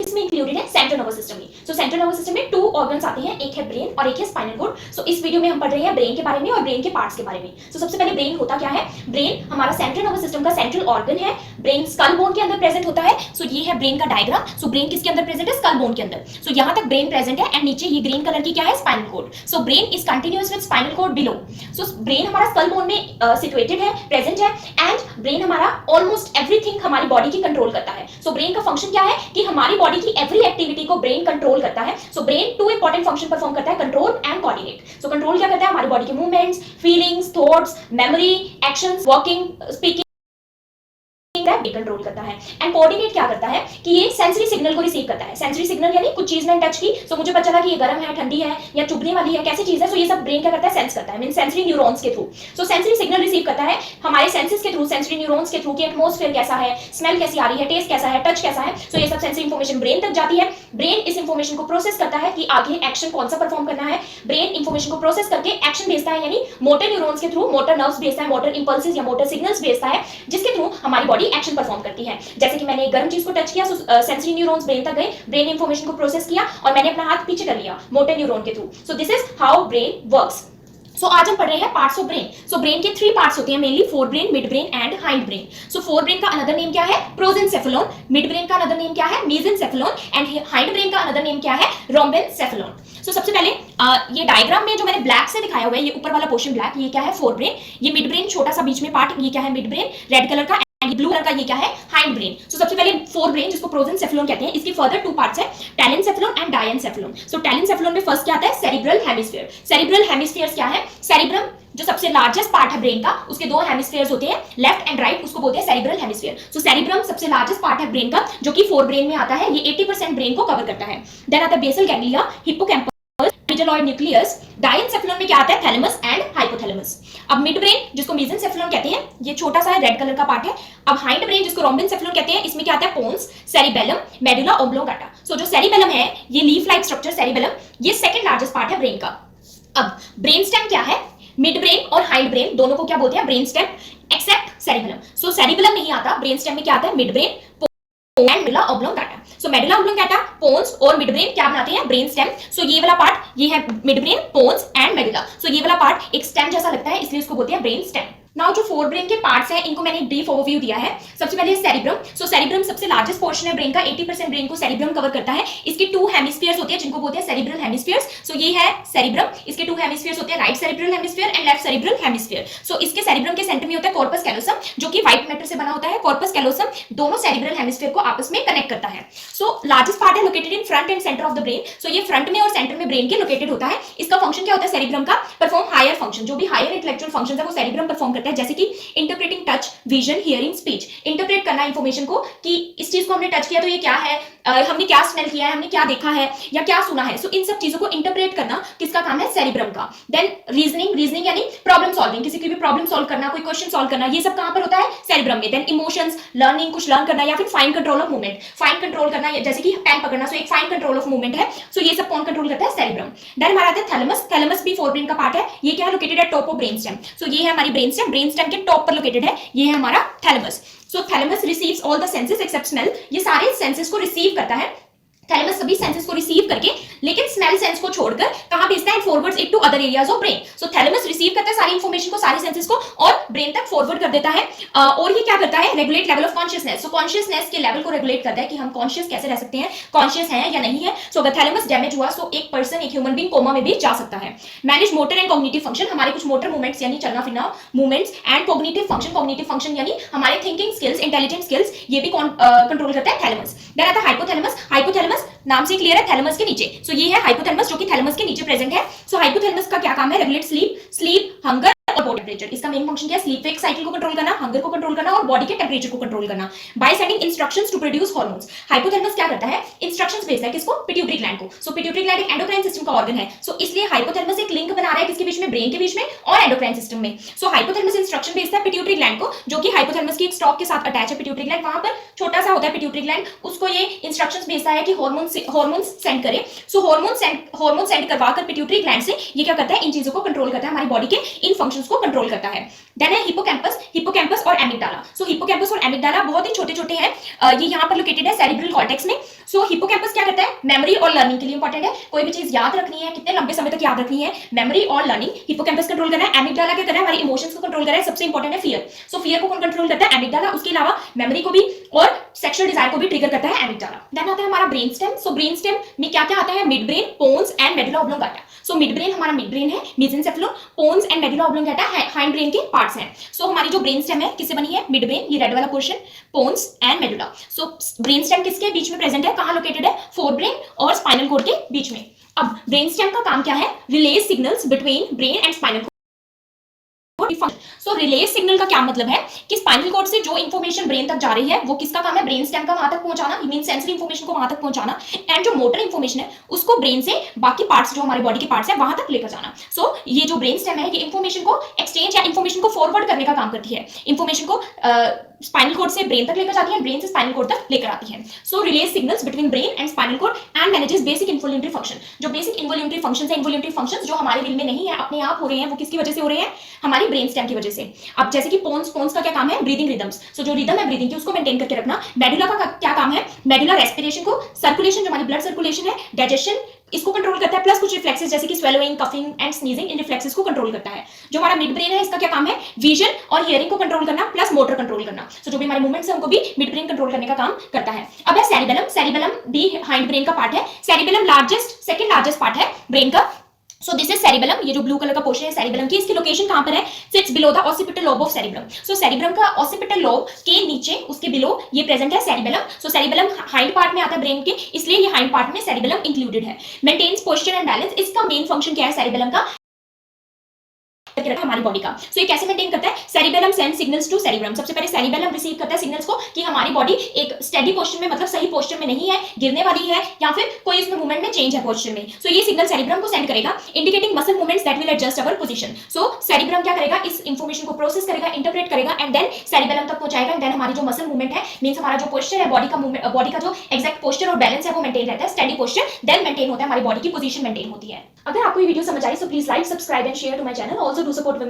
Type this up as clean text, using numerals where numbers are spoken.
इसमें इंक्लूडेड है central nervous system में। सो सेंट्रल नर्वस सिस्टम में 2 ऑर्गन्स आते हैं, एक है ब्रेन और एक है स्पाइनल कॉर्ड। सो इस वीडियो में हम पढ़ रहे हैं ब्रेन के बारे में और ब्रेन के पार्ट्स के बारे में। सो सबसे पहले ब्रेन होता क्या है? ब्रेन हमारा सेंट्रल नर्वस सिस्टम का सेंट्रल ऑर्गन है। ब्रेन स्कल बोन के अंदर प्रेजेंट होता है। सो ये है ब्रेन का डायग्राम। सो ब्रेन किसके अंदर प्रेजेंट है? स्कल बोन के अंदर। सो यहां तक ब्रेन प्रेजेंट है एंड नीचे ये ग्रीन कलर की क्या है? Spinal cord. So brain is continuous with spinal cord below. So brain हमारा स्कल बोन में सिचुएटेड है, प्रेजेंट है एंड ब्रेन हमारा ऑलमोस्ट एवरीथिंग हमारी बॉडी की कंट्रोल करता है। सो ब्रेन का फंक्शन क्या है कि हमारी बॉडी की एवरी एक्टिविटी को ब्रेन कंट्रोल करता है। So brain 2 important function perform करता है, control and coordinate. So control क्या करता है? हमारी बॉडी के movements, feelings, thoughts, memory, actions, walking, speaking control करता है। एंड कोऑर्डिनेट क्या करता है कि ये सेंसरी सिग्नल को रिसीव करता है। सेंसरी सिग्नल यानी कुछ चीज मैंने टच की, सो मुझे पता चला कि ये गर्म है, ठंडी है या चुभने वाली है, कैसी चीज है। सो ये सब ब्रेन क्या करता है? सेंस करता है, मीन सेंसरी न्यूरॉन्स के थ्रू। सो सेंसरी सिग्नल रिसीव करता है हमारे सेंसेस के थ्रू, सेंसरी न्यूरॉन्स के थ्रू कि एटमॉस्फेयर कैसा है, स्मेल कैसी आ रही है, टेस्ट कैसा है, टच कैसा है। सो ये सब सेंसरी इंफॉर्मेशन ब्रेन तक जाती है। ब्रेन इस इंफॉर्मेशन को प्रोसेस करता है कि आगे एक्शन कौन सा परफॉर्म करना है। ब्रेन इंफॉर्मेशन को प्रोसेस करके एक्शन भेजता है, यानी मोटर न्यूरॉन्स के थ्रू मोटर नर्व्स भेजता है, मोटर इंपल्सेस या मोटर सिग्नल्स भेजता है, जिसके थ्रू हमारी बॉडी एक्शन परफॉर्म करती है। जैसे कि मैंने एक गर्म चीज को टच किया, सेंसरी न्यूरॉन्स ब्रेन तक गए, ब्रेन इंफॉर्मेशन को प्रोसेस किया और मैंने अपना हाथ पीछे कर लिया मोटर न्यूरॉन के through. So this is how brain works. So आज हम पढ़ रहे हैं parts of brain. So brain के 3 पार्ट्स होते हैं mainly, forebrain, midbrain and hindbrain. So forebrain का अनदर नेम क्या है? प्रोजेंसेफेलॉन। मिड ब्रेन का अनदर नेम क्या है? मेसेंसेफेलॉन। एंड हाइंड ब्रेन का अनदर नेम क्या है? रोम्बेनसेफेलॉन। सो सबसे पहले ये डायग्राम में जो मैंने ब्लैक से दिखाया हुआ है, ये ऊपर वाला पोर्शन ब्लैक, ये क्या है? Fore brain. ये मिड ब्रेन छोटा सा बीच में पार्ट, ये क्या है? मिड ब्रेन रेड कलर का। ब्लू कलर का ये क्या है? Hind brain. सो सबसे पहले फोर ब्रेन जिसको प्रोजेंसेफेलॉन कहते हैं, इसके फर्दर 2 पार्ट्स है, टेलेंसेफेलॉन एंड डायेंसेफेलॉन। सो टेलेंसेफेलॉन में फर्स्ट क्या आता है? Cerebral hemisphere. सेरिब्रल हेमिस्फीयर्स क्या है? सेरिब्रम जो सबसे लार्जेस्ट पार्ट है ब्रेन का, उसके 2 हेमिस्फीयर्स होते हैं, लेफ्ट एंड राइट, उसको बोलते हैं सेरिब्रल हेमिस्फीयर। सो सेरिब्रम सबसे लार्जेस्ट पार्ट है ब्रेन का, जो कि फोर ब्रेन में आता है। ये 80% ब्रेन को कवर करता है। देन आता है बेसल गैंग्लिया, हिप्पोकैम्पस, मिडलॉइड न्यूक्लियस। डायेंसेफेलॉन में क्या आता है? Thalamus and hypothalamus. अब मिड ब्रेन जिसको मेसेंसेफेलॉन कहते हैं, ये छोटा सा है, रेड कलर का पार्ट है। अब हाइंड ब्रेन जिसको रोम्बेनसेफेलॉन कहते हैं, इसमें क्या आता है? Pons, cerebellum, medulla oblongata. So जो सेरिबेलम है, ये लीफ लाइक स्ट्रक्चर सेरिबेलम, ये सेकंड लार्जेस्ट पार्ट है ब्रेन का। अब ब्रेन स्टेम क्या है? मिड ब्रेन और हाइंड ब्रेन दोनों को क्या बोलते हैं? Brain stem, except cerebellum. So cerebellum नहीं आता, ब्रेन स्टेम में क्या आता है? Mid brain and medulla oblongata. So medulla oblongata, pons और मिड ब्रेन क्या बनाते हैं? Brain stem. सो ये वाला पार्ट, ये है mid brain, pons and medulla. So ये वाला पार्ट एक स्टेम जैसा लगता है, इसलिए इसको बोलते हैं ब्रेन स्टेम। नाउ जो फोर ब्रेन के पार्ट्स हैं, इनको मैंने ब्रीफ ओवरव्यू दिया है। सबसे पहले सेरिब्रम। सो सेरिब्रम सबसे लार्जेस्ट पोर्शन है ब्रेन का, 80% ब्रेन को सेरिब्रम कवर करता है। इसके 2 हेमिस्फीयर्स होते हैं जिनको बोलते हैं सेरिब्रल हेमिस्फीयर्स। सो ये है सेरिब्रम, इसके 2 हेमिस्फीयर्स होते हैं, right cerebral hemisphere and left cerebral hemisphere. So इसके सेरिब्रम के सेंटर में होता है कॉर्पस कैलोसम, जो कि व्हाइट मैटर से बना होता है। कॉर्पस कैलोसम दोनों सेरिब्रल हेमिस्फीयर को आपस में कनेक्ट करता है। सो लार्जेस्ट पार्ट है located in front and centre of the brain. So ये फ्रंट में और सेंटर में ब्रेन के लोकेटेड होता है। इसका फंक्शन क्या होता है सेरिब्रम का? परफॉर्म हायर फंक्शन, जो भी हायर इंटेलेक्चुअल फंक्शंस है वो सेरिब्रम परफॉर्म करता है, जैसे कि interpreting touch, vision, hearing, speech. Interpret करना इंफॉर्मेशन को कि इस चीज को हमने टच किया तो ये क्या है, हमने क्या स्मेल किया है, हमने क्या देखा है या क्या सुना है। सो इन सब चीजों को इंटरप्रेट करना किसका काम है? सेरिब्रम का। देन रीजनिंग, रीजनिंग यानी प्रॉब्लम सॉल्विंग, किसी की भी प्रॉब्लम सॉल्व करना, कोई क्वेश्चन सॉल्व करना, ये सब कहां पर होता है? सेरिब्रम में। देन इमोशंस, लर्निंग, कुछ लर्न करना, या फिर fine control of movement, fine control करना, जैसे कि पेन पकड़ना, सो एक फाइन कंट्रोल ऑफ मूवमेंट है। सो ये सब कौन कंट्रोल करता है? सेरिब्रम। देन हमारा आता है थैलेमस। थैलेमस भी फोर ब्रेन का पार्ट है। ये क्या है? Located at top of brain stem. So ये है हमारी ब्रेन स्टेम, ब्रेन स्टेम के टॉप पर लोकेटेड है, ये है हमारा thalamus. So thalamus receives all the senses except smell. ये सारे सेंसेस को रिसीव करता है। थैलेमस सभी सेंसेस को रिसीव करके, लेकिन स्मेल सेंस को छोड़कर कहां भेजता है? Forwards it to other areas of brain. So thalamus receive करता है सारी इंफॉर्मेशन को, सारे सेंसेस को, और ब्रेन तक फॉरवर्ड कर देता है। और ये क्या करता है? Regulate level of consciousness. So consciousness के लेवल को रेगुलेट करता है कि हम कॉन्शियस कैसे रह सकते हैं, कॉन्शियस हैं या नहीं है। सो अगर थैलेमस डैमेज हुआ तो एक पर्सन, एक ह्यूमन बीइंग कोमा में भी जा सकता है। Manage motor and cognitive function, हमारे कुछ मोटर मूवमेंट्स यानी चलना फिरना मूवमेंट्स, एंड कॉग्निटिव फंक्शन यानी हमारे थिंकिंग स्किल्स, इंटेलिजेंट स्किल्स, ये भी कंट्रोल करता है थैलेमस। देन आता है हाइपोथैलेमस। हाइपोथैलेमस नाम से क्लियर है, थैलेमस के नीचे। सो ये है हाइपोथैलेमस, जो कि थैलेमस के नीचे प्रेजेंट है। सो हाइपोथैलेमस का क्या काम है? रेगुलेट स्लीप, हंगर और बॉडी टेम्परेचर। इसका मेन फंक्शन क्या है? स्लीप वेक साइकिल को कंट्रोल करना, हंगर को कंट्रोल करना और बॉडी के टेम्परेचर को कंट्रोल करना, by sending instructions to produce hormones. Hypothalamus क्या करता है? इंस्ट्रक्शंस भेजता है किसको? पिट्यूटरी ग्लैंड को। सो पिट्यूटरी ग्लैंड एक एंडोक्राइन सिस्टम का ऑर्गन है। सो इसलिए हाइपोथैलेमस एक लिंक बना रहा है किसके बीच में? ब्रेन के बीच में और एंडोक्राइन सिस्टम में। सो हाइपोथैलेमस इंस्ट्रक्शन भेजता है पिट्यूटरी ग्लैंड को, जो कि हाइपोथैलेमस की एक स्टॉक के साथ अटैच है। पिट्यूटरी ग्लैंड वहां पर छोटा सा होता है पिट्यूटरी ग्लैंड, उसको ये इंस्ट्रक्शंस भेजता है कि हार्मोन्स सेंड करे। सो हार्मोन सेंड करवाकर पिट्यूटरी ग्लैंड से ये क्या करता है? इन चीजों को कंट्रोल करता है, हमारी बॉडी के इन फंक्शंस को कंट्रोल कंट्रोल करता है। देन है हिप्पोकैम्पस और एमिगडाला। सो हिप्पोकैम्पस और एमिगडाला बहुत ही छोटे छोटे हैं, ये यहाँ पर लोकेटेड है सेरिब्रल कॉर्टेक्स में। सो हिप्पोकैम्पस क्या करता है, मेमोरी और लर्निंग के लिए इंपॉर्टेंट है, कोई भी चीज याद रखनी है, कितने लंबे समय तक याद रखनी है, मेमोरी और लर्निंग, हिप्पोकैम्पस कंट्रोल कर रहा है। एमिगडाला क्या कर रहा है, हमारी इमोशंस को कंट्रोल कर रहा है, सबसे इंपॉर्टेंट है फियर। सो फियर को कौन कंट्रोल करता है, एमिगडाला। उसके अलावा मेमोरी को भी और सेक्सुअल डिजायर को भी ट्रिगर करता है एमिगडाला। देन आता है हमारा brain stem. So brain stem में क्या क्या आता है, mid brain, pons and medulla oblongata. So midbrain हमारा मिड ब्रेन है, mesencephalon, pons and medulla oblongata hindbrain के पार्ट्स हैं। सो हमारी जो ब्रेन स्टेम है किससे बनी है, मिड ब्रेन, ये रेड वाला portion, pons and medulla. So brain stem किसके बीच में प्रेजेंट है, कहां लोकेटेड है, फोर ब्रेन और स्पाइनल कॉर्ड के बीच में। अब ब्रेन स्टेम का काम क्या है, relay signals between brain and spinal. So relay signal का क्या मतलब है कि स्पाइनल कॉर्ड से जो इंफॉर्मेशन ब्रेन तक जा रही है वो किसका काम है, ब्रेन स्टेम का वहां तक पहुंचाना, मीन सेंसरी इंफॉर्मेशन को वहां तक पहुंचाना, एंड जो मोटर इंफॉर्मेशन है उसको ब्रेन से बाकी पार्ट्स जो हमारे बॉडी के पार्ट्स है वहां तक लेकर जाना। सो ये जो ब्रेन स्टेम है ये इंफॉर्मेशन को एक्सचेंज या इंफॉर्मेशन को फॉरवर्ड करने का काम करती है, इंफॉर्मेशन को स्पाइनल कॉर्ड से ब्रेन तक लेकर जाती है, ब्रेन से स्पाइनल कॉर्ड तक लेकर आती है। So relay signals between brain and spinal cord and manages basic involuntary function. जो बेसिक इन्वॉल्यूंटरी फंक्शंस है, इन्वॉल्यूंटरी फंक्शंस जो हमारे दिल में नहीं है, अपने आप हो रहे हैं, वो किसकी वजह से हो रहे हैं, हमारी ब्रेन स्टेम की वजह से। अब जैसे कि पोन्स का क्या काम है, ब्रीदिंग रिदम्स। सो जो रिदम है ब्रीदिंग की उसको मेंटेन करके रखना। मेडुला का क्या काम है, मेडुला रेस्पिरेशन को, सर्कुलेशन जो हमारी ब्लड सर्कुलेशन है, डाइजेशन इसको कंट्रोल करता है, प्लस कुछ रिफ्लेक्सेस जैसे कि swallowing, coughing and sneezing, in reflexes को कंट्रोल करता है। जो हमारा मिड ब्रेन है इसका क्या काम है, विजन और हियरिंग को कंट्रोल करना, प्लस मोटर कंट्रोल करना। सो जो भी हमारे मूवमेंट्स है उनको भी मिड ब्रेन कंट्रोल करने का काम करता है। अब है सेरिबेलम। सेरिबेलम भी हाइंड ब्रेन का पार्ट है। Cerebellum largest, second largest part है ब्रेन का। So this is cerebellum. ये जो ब्लू कलर का पोर्शन है सेरिबेलम की, इसकी लोकेशन कहां पर है, sits below the occipital lobe of cerebrum. So cerebrum का ऑसिपिटल लोब के नीचे, उसके बिलो ये प्रेजेंट है cerebellum. So cerebellum hind part में आता है ब्रेन के, इसलिए ये हाइंड पार्ट में सेरिबेलम इंक्लूडेड है। मेंटेन्स पोस्चर एंड बैलेंस, इसका मेन फंक्शन क्या है सेरिबेलम का, हमारी बॉडी का। सो ये कैसे मेंटेन करता है, cerebellum send signals to cerebrum. सबसे पहले सेरिबेलम रिसीव करता है सिग्नल्स को कि हमारी बॉडी एक स्टेडी पोस्चर में, मतलब सही पोस्चर में नहीं है, गिरने वाली है, या फिर कोई इसमें मूवमेंट में चेंज है पोस्चर में। सो ये सिग्नल सेरिब्रम को सेंड करेगा, indicating muscle movements that will adjust our position. So cerebrum क्या करेगा, इस इंफॉर्मेशन को प्रोसेस करेगा, इंटरप्रेट करेगा, एंड देन सेरिबेलम तक पहुंचाएगा। एंड देन हमारी जो मसल मूवमेंट है, मींस हमारा जो पोस्चर है बॉडी का, मूवमेंट बॉडी का जो एक्जैक्ट पोस्चर और बैलेंस है वो मेंटेन रहता है, स्टेडी पोस्चर देन मेंटेन होता है, हमारी बॉडी की पोजीशन मेंटेन होती है। अगर आपको ये वीडियो समझ आई so please like, subscribe and share to my channel. Also do support women